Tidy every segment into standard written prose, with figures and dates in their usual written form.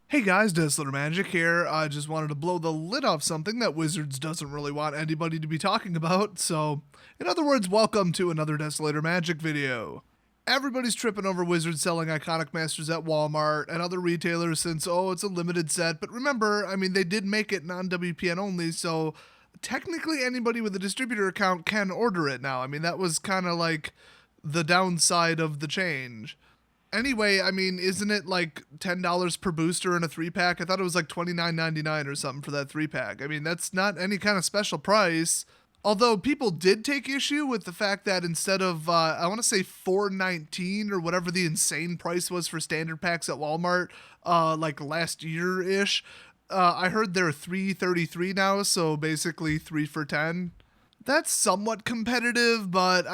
Hey guys, Desler Magic here. I just wanted to blow the lid off something that Wizards doesn't really want anybody to be talking about. So, in other words, welcome to another Desolator Magic video. Everybody's tripping over Wizards selling iconic masters at Walmart and other retailers since, it's a limited set. But remember, they did make it non-WPN only, so technically anybody with a distributor account can order it now. That was kind of like the downside of the change. Anyway, isn't it like $10 per booster in a 3-pack? I thought it was like $29.99 or something for that 3-pack. That's not any kind of special price. Although people did take issue with the fact that instead of, I want to say $4.19 or whatever the insane price was for standard packs at Walmart, like last year-ish, I heard they're $3.33 now, so basically 3 for 10. That's somewhat competitive, but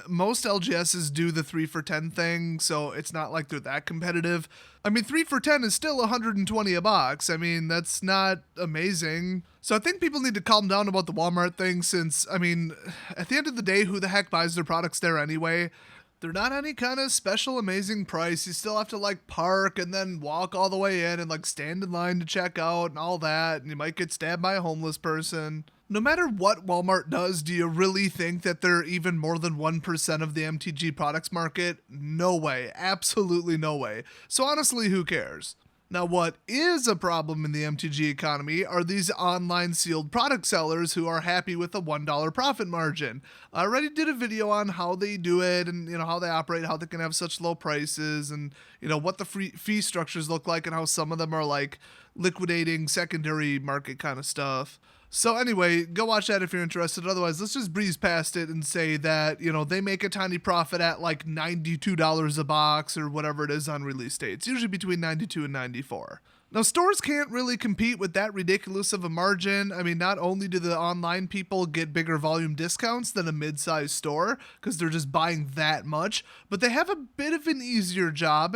most LGSs do the 3 for 10 thing, so it's not like they're that competitive. 3 for 10 is still $120 a box. That's not amazing. So I think people need to calm down about the Walmart thing since, at the end of the day, who the heck buys their products there anyway? They're not any kind of special amazing price. You still have to park and then walk all the way in and stand in line to check out and all that, and you might get stabbed by a homeless person. No matter what Walmart does, do you really think that they're even more than 1% of the MTG products market? No way. Absolutely no way. So honestly, who cares? Now, what is a problem in the MTG economy are these online sealed product sellers who are happy with a $1 profit margin. I already did a video on how they do it and how they operate, how they can have such low prices, and what the fee structures look like and how some of them are liquidating secondary market kind of stuff. So anyway, go watch that if you're interested. Otherwise, let's just breeze past it and say that, they make a tiny profit at $92 a box or whatever it is on release dates, usually between 92 and 94. Now, stores can't really compete with that ridiculous of a margin. Not only do the online people get bigger volume discounts than a mid-sized store, because they're just buying that much, but they have a bit of an easier job.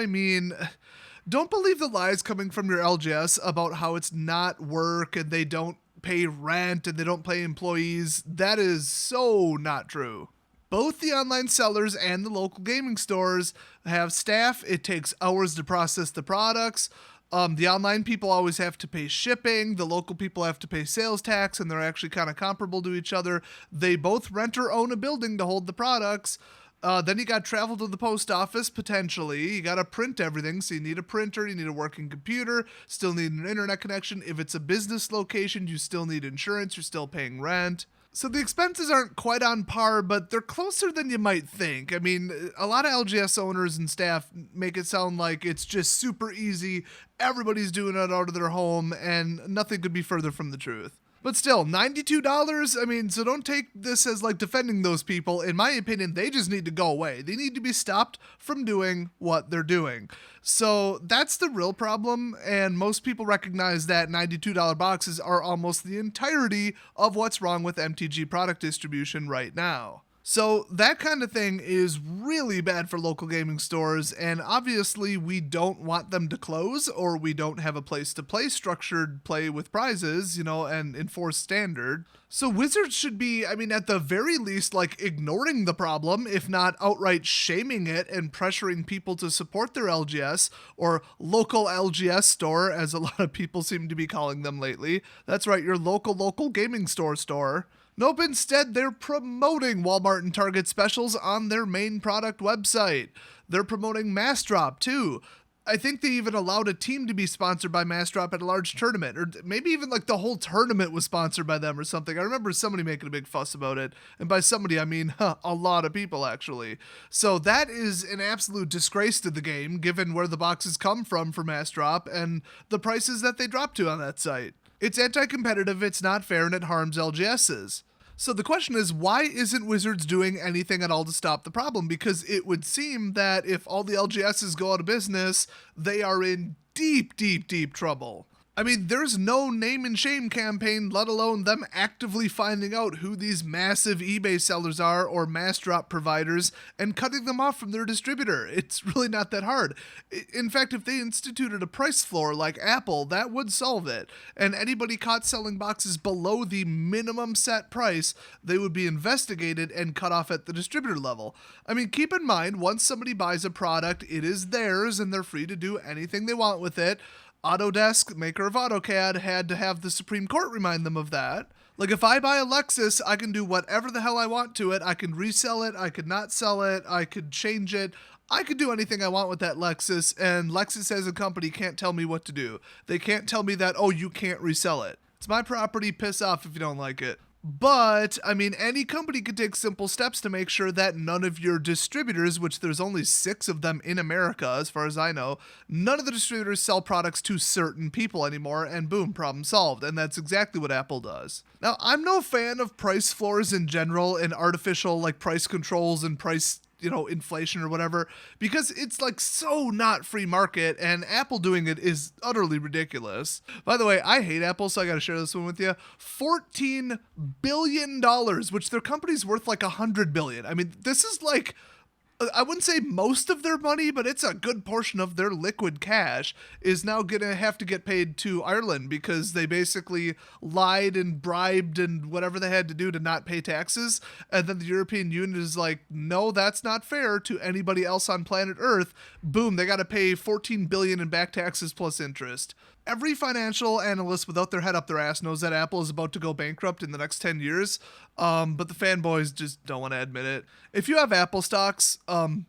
Don't believe the lies coming from your LGS about how it's not work and they don't pay rent and they don't pay employees. That is so not true. Both the online sellers and the local gaming stores have staff. It takes hours to process the products. The online people always have to pay shipping. The local people have to pay sales tax, and they're actually kind of comparable to each other. They both rent or own a building to hold the products. Then you got travel to the post office, potentially. You got to print everything, so you need a printer, you need a working computer, still need an internet connection. If it's a business location, you still need insurance, you're still paying rent. So the expenses aren't quite on par, but they're closer than you might think. A lot of LGS owners and staff make it sound like it's just super easy, everybody's doing it out of their home, and nothing could be further from the truth. But still, $92? So don't take this as defending those people. In my opinion, they just need to go away. They need to be stopped from doing what they're doing. So that's the real problem, and most people recognize that $92 boxes are almost the entirety of what's wrong with MTG product distribution right now. So that kind of thing is really bad for local gaming stores, and obviously we don't want them to close, or we don't have a place to play structured play with prizes, and enforce standard. So Wizards should be, at the very least, ignoring the problem, if not outright shaming it and pressuring people to support their LGS, or local LGS store, as a lot of people seem to be calling them lately. That's right, your local gaming store. Nope, instead they're promoting Walmart and Target specials on their main product website. They're promoting massdrop too. I think they even allowed a team to be sponsored by massdrop at a large tournament, or maybe even the whole tournament was sponsored by them or something. I remember somebody making a big fuss about it, and by somebody I mean a lot of people actually. So that is an absolute disgrace to the game, given where the boxes come from for massdrop and the prices that they drop to on that site. It's anti-competitive, it's not fair, and it harms LGSs. So the question is, why isn't Wizards doing anything at all to stop the problem? Because it would seem that if all the LGSs go out of business, they are in deep trouble. There's no name and shame campaign, let alone them actively finding out who these massive eBay sellers are or mass drop providers and cutting them off from their distributor. It's really not that hard. In fact, if they instituted a price floor like Apple, that would solve it. And anybody caught selling boxes below the minimum set price, they would be investigated and cut off at the distributor level. Keep in mind, once somebody buys a product, it is theirs and they're free to do anything they want with it. Autodesk, maker of AutoCAD, had to have the Supreme Court remind them of that. Like, if I buy a Lexus, I can do whatever the hell I want to it. I can resell it, I could not sell it, I could change it. I could do anything I want with that Lexus, and Lexus as a company can't tell me what to do. They can't tell me that, oh, you can't resell it. It's my property, piss off if you don't like it. But, I mean, any company could take simple steps to make sure that none of your distributors, which there's only 6 of them in America, as far as I know, none of the distributors sell products to certain people anymore, and boom, problem solved. And that's exactly what Apple does. Now, I'm no fan of price floors in general and artificial, like, price controls and price inflation or whatever, because it's like so not free market, and Apple doing it is utterly ridiculous. By the way, I hate Apple, so I gotta share this one with you. $14 billion, which their company's worth like $100 billion. I mean, this is like, I wouldn't say most of their money, but it's a good portion of their liquid cash is now going to have to get paid to Ireland because they basically lied and bribed and whatever they had to do to not pay taxes. And then the European Union is like, no, that's not fair to anybody else on planet Earth. Boom, they got to pay $14 billion in back taxes plus interest. Every financial analyst without their head up their ass knows that Apple is about to go bankrupt in the next 10 years, but the fanboys just don't want to admit it. If you have Apple stocks,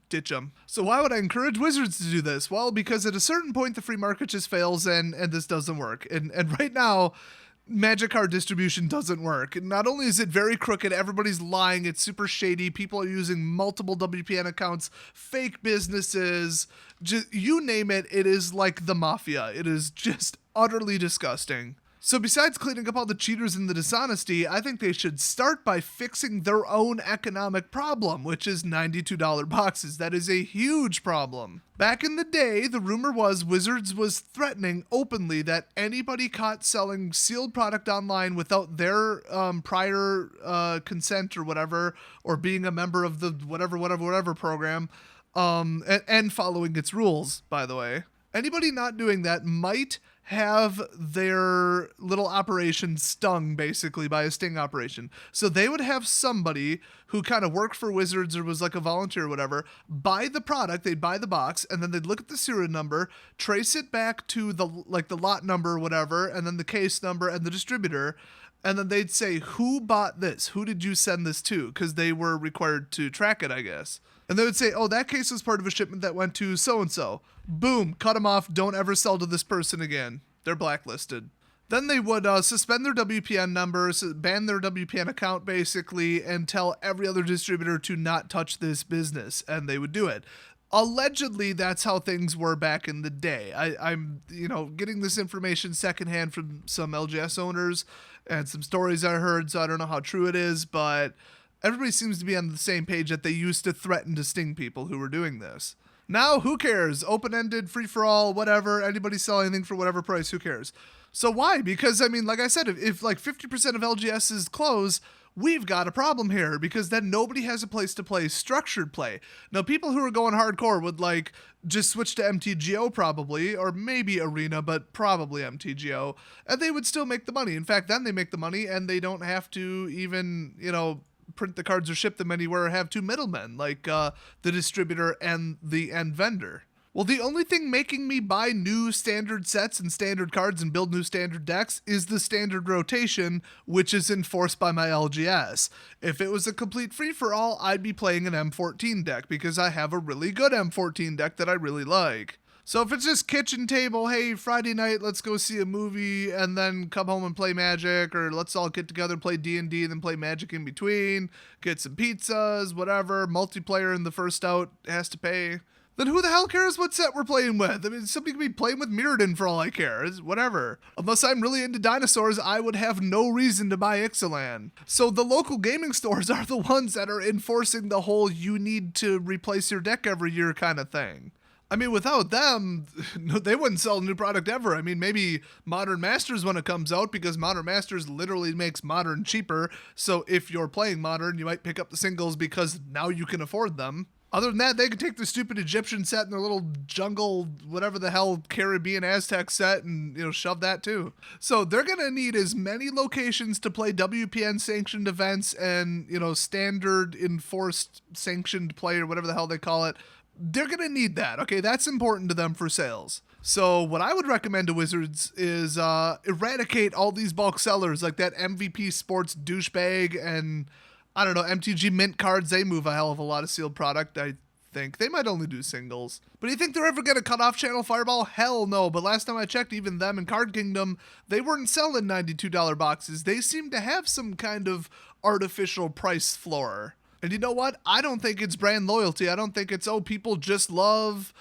ditch them. So why would I encourage Wizards to do this? Well, because at a certain point, the free market just fails and this doesn't work. And right now, Magic card distribution doesn't work. Not only is it very crooked, everybody's lying, it's super shady, people are using multiple WPN accounts, fake businesses, just, you name it, it is like the mafia. It is just utterly disgusting. So besides cleaning up all the cheaters and the dishonesty, I think they should start by fixing their own economic problem, which is $92 boxes. That is a huge problem. Back in the day, the rumor was Wizards was threatening openly that anybody caught selling sealed product online without their prior consent or whatever, or being a member of the whatever program, and following its rules, by the way. Anybody not doing that might have their little operation stung, basically, by a sting operation. So they would have somebody who kind of worked for Wizards or was like a volunteer or whatever, buy the product, they'd buy the box, and then they'd look at the serial number, trace it back to the lot number or whatever, and then the case number and the distributor, and then they'd say, who bought this? Who did you send this to? Because they were required to track it, I guess. And they would say, oh, that case was part of a shipment that went to so-and-so. Boom, cut them off, don't ever sell to this person again. They're blacklisted. Then they would suspend their WPN numbers, ban their WPN account basically, and tell every other distributor to not touch this business, and they would do it. Allegedly, that's how things were back in the day. I'm getting this information secondhand from some LGS owners and some stories I heard, so I don't know how true it is, but everybody seems to be on the same page that they used to threaten to sting people who were doing this. Now, who cares? Open-ended, free-for-all, whatever. Anybody sell anything for whatever price, who cares? So why? Because, I mean, like I said, if like 50% of LGSs close, we've got a problem here, because then nobody has a place to play structured play. Now, people who are going hardcore would like just switch to MTGO probably, or maybe Arena, but probably MTGO, and they would still make the money. In fact, then they make the money and they don't have to even, print the cards or ship them anywhere or have two middlemen, like the distributor and the end vendor. Well, the only thing making me buy new standard sets and standard cards and build new standard decks is the standard rotation, which is enforced by my LGS. If it was a complete free-for-all, I'd be playing an M14 deck, because I have a really good M14 deck that I really like. So if it's just kitchen table, hey, Friday night, let's go see a movie and then come home and play Magic, or let's all get together, play D&D, and then play Magic in between, get some pizzas, whatever, multiplayer in the first out has to pay, then who the hell cares what set we're playing with? I mean, somebody could be playing with Mirrodin for all I care. It's whatever. Unless I'm really into dinosaurs, I would have no reason to buy Ixalan. So the local gaming stores are the ones that are enforcing the whole you need to replace your deck every year kind of thing. I mean, without them, they wouldn't sell a new product ever. I mean, maybe Modern Masters when it comes out, because Modern Masters literally makes Modern cheaper. So if you're playing Modern, you might pick up the singles because now you can afford them. Other than that, they could take the stupid Egyptian set and their little jungle, whatever the hell, Caribbean Aztec set and, shove that too. So they're going to need as many locations to play WPN sanctioned events and, standard enforced sanctioned play or whatever the hell they call it. They're going to need that. Okay, that's important to them for sales. So what I would recommend to Wizards is eradicate all these bulk sellers like that MVP Sports douchebag and I don't know, MTG Mint cards. They move a hell of a lot of sealed product. I think they might only do singles. But do you think they're ever going to cut off Channel Fireball? Hell no. But last time I checked, even them and Card Kingdom, they weren't selling $92 boxes. They seem to have some kind of artificial price floor. And you know what? I don't think it's brand loyalty. I don't think it's, oh, people just love,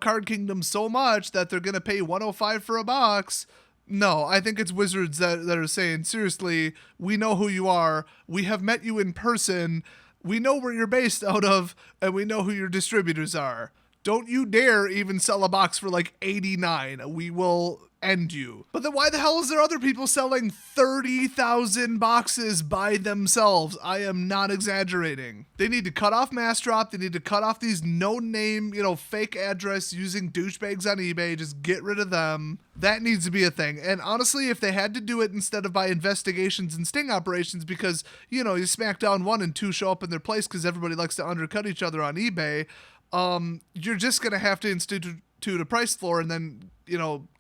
Card Kingdom so much that they're going to pay $105 for a box. No, I think it's Wizards that are saying, seriously, we know who you are. We have met you in person. We know where you're based out of, and we know who your distributors are. Don't you dare even sell a box for like $89. We will end you. But then why the hell is there other people selling 30,000 boxes by themselves? I am not exaggerating. They need to cut off massdrop. They need to cut off these no-name, fake address using douchebags on eBay. Just get rid of them. That needs to be a thing. And honestly, if they had to do it instead of by investigations and sting operations because, you SmackDown 1 and 2 show up in their place because everybody likes to undercut each other on eBay, you're just going to have to institute a price floor and then,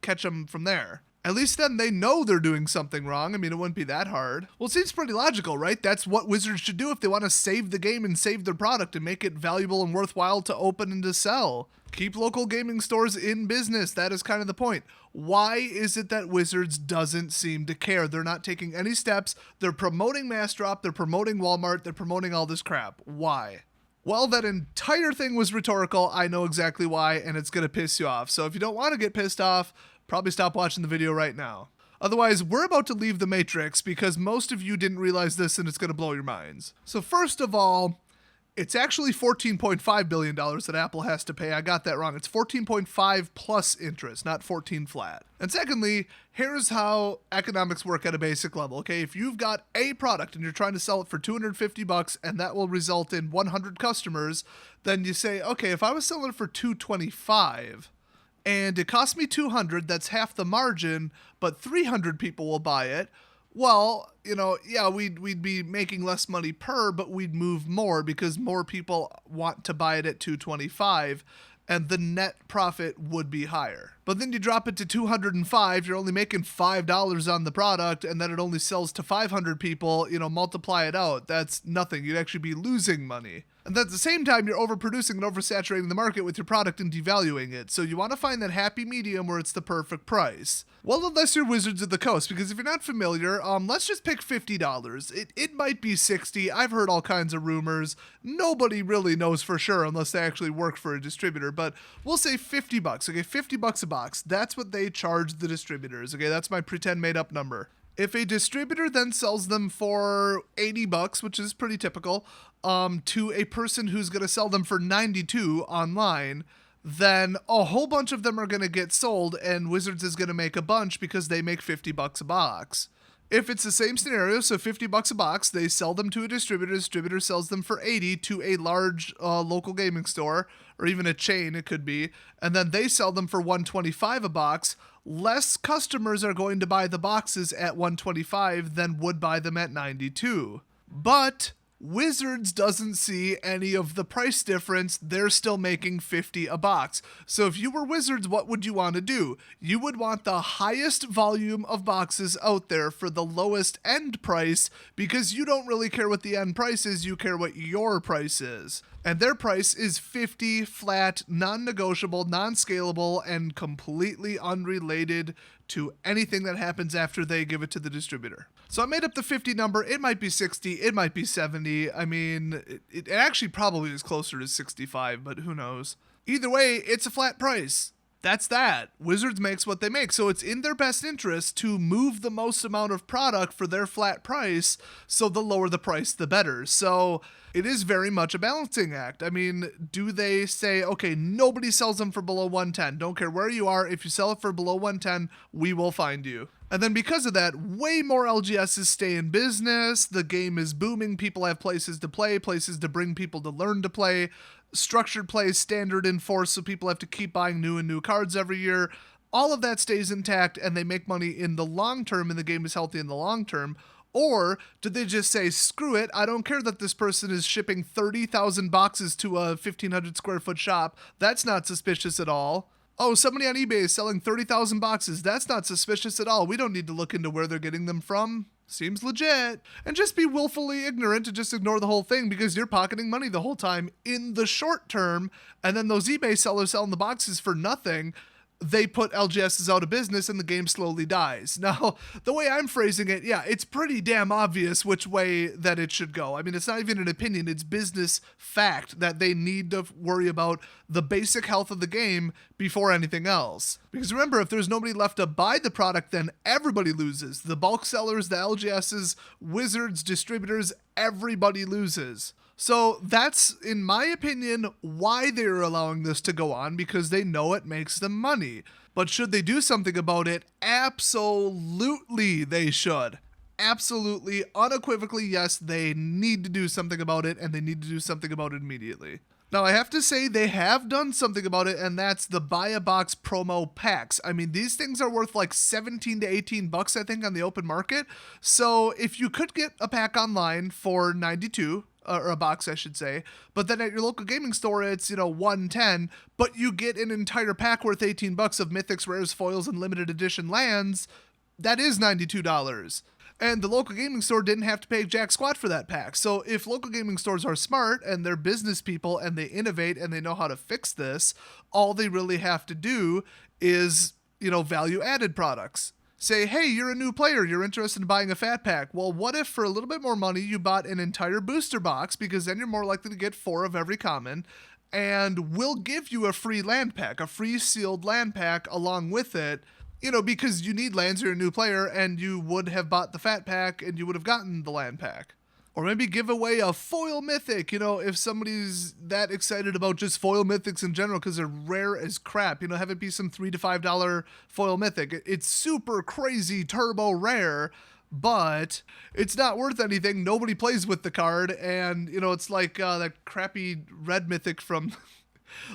catch them from there. At least then they know they're doing something wrong. I mean, it wouldn't be that hard. Well, it seems pretty logical, right? That's what Wizards should do if they want to save the game and save their product and make it valuable and worthwhile to open and to sell. Keep local gaming stores in business. That is kind of the point. Why is it that Wizards doesn't seem to care? They're not taking any steps. They're promoting massdrop. They're promoting Walmart. They're promoting all this crap. Why? Well, that entire thing was rhetorical. I know exactly why, and it's going to piss you off. So if you don't want to get pissed off, probably stop watching the video right now. Otherwise, we're about to leave the Matrix because most of you didn't realize this and it's going to blow your minds. So first of all, it's actually $14.5 billion that Apple has to pay. I got that wrong. It's 14.5 plus interest, not 14 flat. And secondly, here's how economics work at a basic level. Okay, if you've got a product and you're trying to sell it for $250 and that will result in 100 customers, then you say, okay, if I was selling it for $225 and it cost me $200, that's half the margin, but 300 people will buy it. Well, we'd be making less money per, but we'd move more because more people want to buy it at $225 and the net profit would be higher. But then you drop it to $205, you're only making $5 on the product, and then it only sells to 500 people, multiply it out. That's nothing. You'd actually be losing money. And at the same time, you're overproducing and oversaturating the market with your product and devaluing it. So you want to find that happy medium where it's the perfect price. Well, unless you're Wizards of the Coast, because if you're not familiar, let's just pick $50. It might be $60. I've heard all kinds of rumors. Nobody really knows for sure unless they actually work for a distributor, but we'll say $50. Okay, $50 a box. That's what they charge the distributors. Okay, that's my pretend made up number. If a distributor then sells them for $80, which is pretty typical, to a person who's going to sell them for $92 online, then a whole bunch of them are going to get sold and Wizards is going to make a bunch because they make $50 a box. If it's the same scenario, so $50 a box, they sell them to a distributor sells them for $80 to a large local gaming store, or even a chain it could be, and then they sell them for $125 a box, less customers are going to buy the boxes at $125 than would buy them at $92. But Wizards doesn't see any of the price difference. They're still making $50 a box. So if you were Wizards, what would you want to do? You would want the highest volume of boxes out there for the lowest end price because you don't really care what the end price is, you care what your price is. And their price is $50 flat, non-negotiable, non-scalable, and completely unrelated to anything that happens after they give it to the distributor. So I made up the 50 number. It might be 60, it might be 70. I mean, it actually probably is closer to 65, but who knows? Either way, it's a flat price. That's that. Wizards makes what they make, so it's in their best interest to move the most amount of product for their flat price, so the lower the price, the better. So it is very much a balancing act. I mean, do they say, okay, nobody sells them for below 110. Don't care where you are. If you sell it for below 110, we will find you. And then because of that, way more LGSs stay in business. The game is booming. People have places to play, places to bring people to learn to play. Structured play is standard in force, so people have to keep buying new and new cards every year. All of that stays intact, and they make money in the long term, and the game is healthy in the long term. Or did they just say, screw it, I don't care that this person is shipping 30,000 boxes to a 1,500 square foot shop. That's not suspicious at all. Oh, somebody on eBay is selling 30,000 boxes. That's not suspicious at all. We don't need to look into where they're getting them from. Seems legit. And just be willfully ignorant and just ignore the whole thing because you're pocketing money the whole time in the short term. And then those eBay sellers selling the boxes for nothing, they put LGSs out of business and the game slowly dies. Now, the way I'm phrasing it, yeah, it's pretty damn obvious which way that it should go. I mean, it's not even an opinion, it's business fact that they need to worry about the basic health of the game before anything else. Because remember, if there's nobody left to buy the product, then everybody loses. The bulk sellers, the LGSs, wizards, distributors, everybody loses. So that's, in my opinion, why they're allowing this to go on, because they know it makes them money. But should they do something about it? Absolutely they should. Absolutely, unequivocally, yes, they need to do something about it, and they need to do something about it immediately. Now, I have to say they have done something about it, and that's the buy a box promo packs. I mean, these things are worth like 17 to 18 bucks, I think, on the open market. So if you could get a pack online for 92, or a box, I should say, but then at your local gaming store, it's, 110, but you get an entire pack worth 18 bucks of mythics, rares, foils, and limited edition lands, that is $92. And the local gaming store didn't have to pay jack squat for that pack. So if local gaming stores are smart and they're business people and they innovate and they know how to fix this, all they really have to do is, value added products. Say, hey, you're a new player, you're interested in buying a fat pack. Well, what if for a little bit more money you bought an entire booster box, because then you're more likely to get 4 of every common, and we'll give you a free land pack, a free sealed land pack along with it, because you need lands, you're a new player, and you would have bought the fat pack and you would have gotten the land pack. Or maybe give away a foil mythic, if somebody's that excited about just foil mythics in general because they're rare as crap. Have it be some $3 to $5 foil mythic. It's super crazy turbo rare, but it's not worth anything. Nobody plays with the card, and, it's like that crappy red mythic from...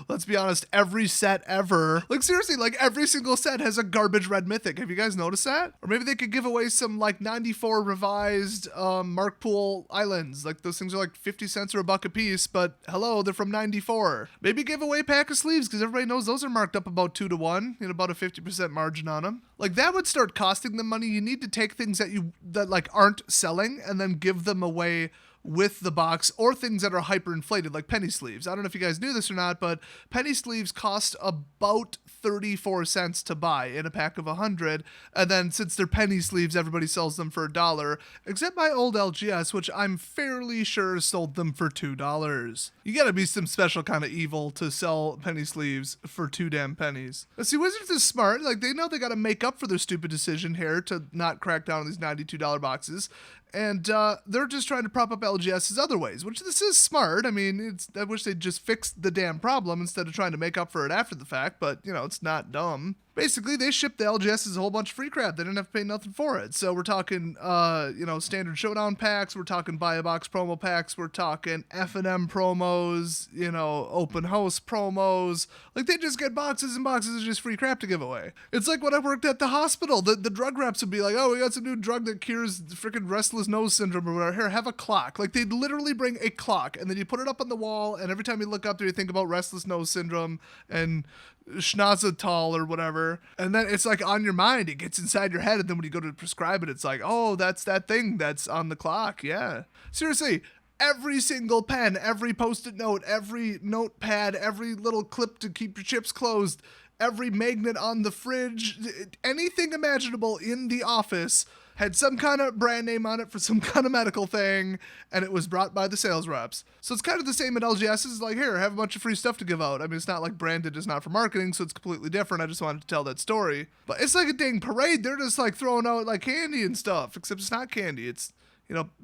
Let's be honest, every set ever. Like, seriously, every single set has a garbage red mythic. Have you guys noticed that? Or maybe they could give away some, 94 revised Mark Pool Islands. Those things are 50 cents or $1 a piece, but hello, they're from 94. Maybe give away a pack of sleeves, because everybody knows those are marked up about 2 to 1, about a 50% margin on them. That would start costing them money. You need to take things that aren't selling and then give them away with the box, or things that are hyperinflated, like penny sleeves. I don't know if you guys knew this or not, but penny sleeves cost about 34 cents to buy in a pack of 100, and then since they're penny sleeves, everybody sells them for $1, except my old LGS, which I'm fairly sure sold them for $2. You gotta be some special kind of evil to sell penny sleeves for 2 damn pennies. But see, Wizards is smart. They know they gotta make up for their stupid decision here to not crack down on these $92 boxes. And they're just trying to prop up LGSs other ways, which this is smart. I mean, I wish they'd just fix the damn problem instead of trying to make up for it after the fact, but, it's not dumb. Basically, they shipped the LGSs a whole bunch of free crap. They didn't have to pay nothing for it. So we're talking, standard showdown packs. We're talking buy a box promo packs. We're talking F&M promos, open house promos. They just get boxes and boxes of just free crap to give away. It's like when I worked at the hospital. The drug reps would be like, oh, we got some new drug that cures freaking restless nose syndrome or whatever. Here, have a clock. They'd literally bring a clock, and then you put it up on the wall, and every time you look up there, you think about restless nose syndrome and schnauzatol or whatever, and then it's on your mind, it gets inside your head, and then when you go to prescribe it, it's oh, that's that thing that's on the clock. Yeah, seriously, every single pen, every post-it note, every notepad, every little clip to keep your chips closed, every magnet on the fridge, anything imaginable in the office had some kind of brand name on it for some kind of medical thing, and it was brought by the sales reps. So it's kind of the same at LGS. It's here, have a bunch of free stuff to give out. I mean, it's not branded is not for marketing, so it's completely different. I just wanted to tell that story. But it's a dang parade. They're just throwing out candy and stuff, except it's not candy. It's,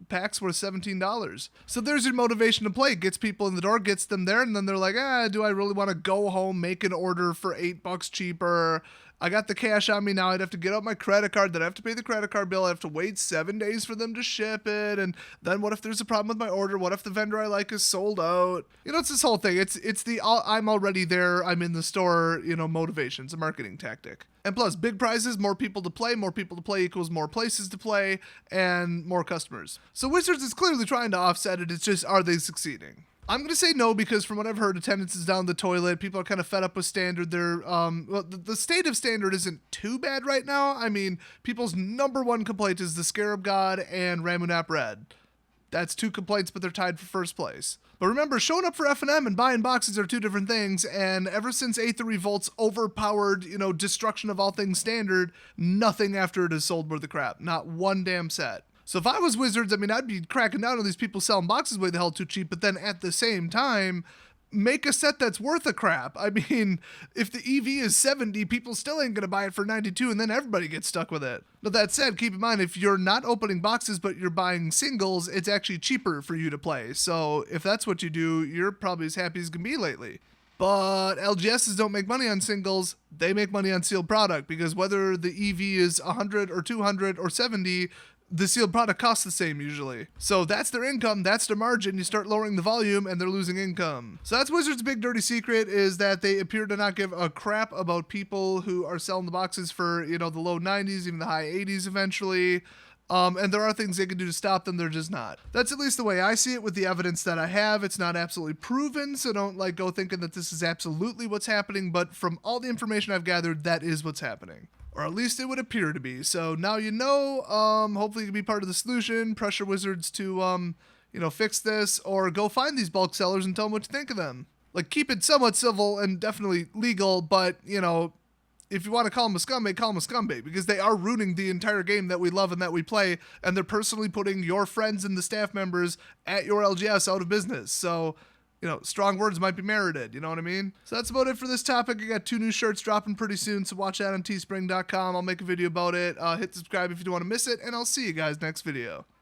packs worth $17. So there's your motivation to play. It gets people in the door, gets them there, and then they're do I really want to go home, make an order for $8 cheaper? I got the cash on me now. I'd have to get out my credit card. Then I have to pay the credit card bill. I have to wait 7 days for them to ship it. And then what if there's a problem with my order? What if the vendor I like is sold out? It's this whole thing. It's the I'm already there, I'm in the store, motivation. It's a marketing tactic. And plus, big prizes, more people to play. More people to play equals more places to play and more customers. So Wizards is clearly trying to offset it. It's just, are they succeeding? I'm going to say no because from what I've heard, attendance is down the toilet. People are kind of fed up with standard. The state of standard isn't too bad right now. I mean, people's number one complaint is the Scarab God and Ramunap Red. That's 2 complaints, but they're tied for first place. But remember, showing up for F&M and buying boxes are 2 different things, and ever since Aether Revolt's overpowered, destruction of all things standard, nothing after it has sold worth of crap. Not one damn set. So if I was Wizards, I mean, I'd be cracking down on these people selling boxes way the hell too cheap, but then at the same time, make a set that's worth a crap. I mean, if the EV is 70, people still ain't going to buy it for 92, and then everybody gets stuck with it. But that said, keep in mind, if you're not opening boxes, but you're buying singles, it's actually cheaper for you to play. So if that's what you do, you're probably as happy as can be lately. But LGSs don't make money on singles, they make money on sealed product, because whether the EV is 100 or 200 or 70, the sealed product costs the same usually. So that's their income, that's their margin. You start lowering the volume and they're losing income. So that's Wizards' big dirty secret, is that they appear to not give a crap about people who are selling the boxes for, the low 90s, even the high 80s eventually. And there are things they can do to stop them, they're just not. That's at least the way I see it with the evidence that I have. It's not absolutely proven, so don't go thinking that this is absolutely what's happening, but from all the information I've gathered, that is what's happening. Or at least it would appear to be. So now hopefully you can be part of the solution, pressure Wizards to, fix this, or go find these bulk sellers and tell them what you think of them. Keep it somewhat civil and definitely legal, but, if you want to call them a scumbag, call them a scumbag, because they are ruining the entire game that we love and that we play, and they're personally putting your friends and the staff members at your LGS out of business. So, strong words might be merited, you know what I mean? So that's about it for this topic. I got 2 new shirts dropping pretty soon, so watch that on teespring.com. I'll make a video about it. Hit subscribe if you don't want to miss it, and I'll see you guys next video.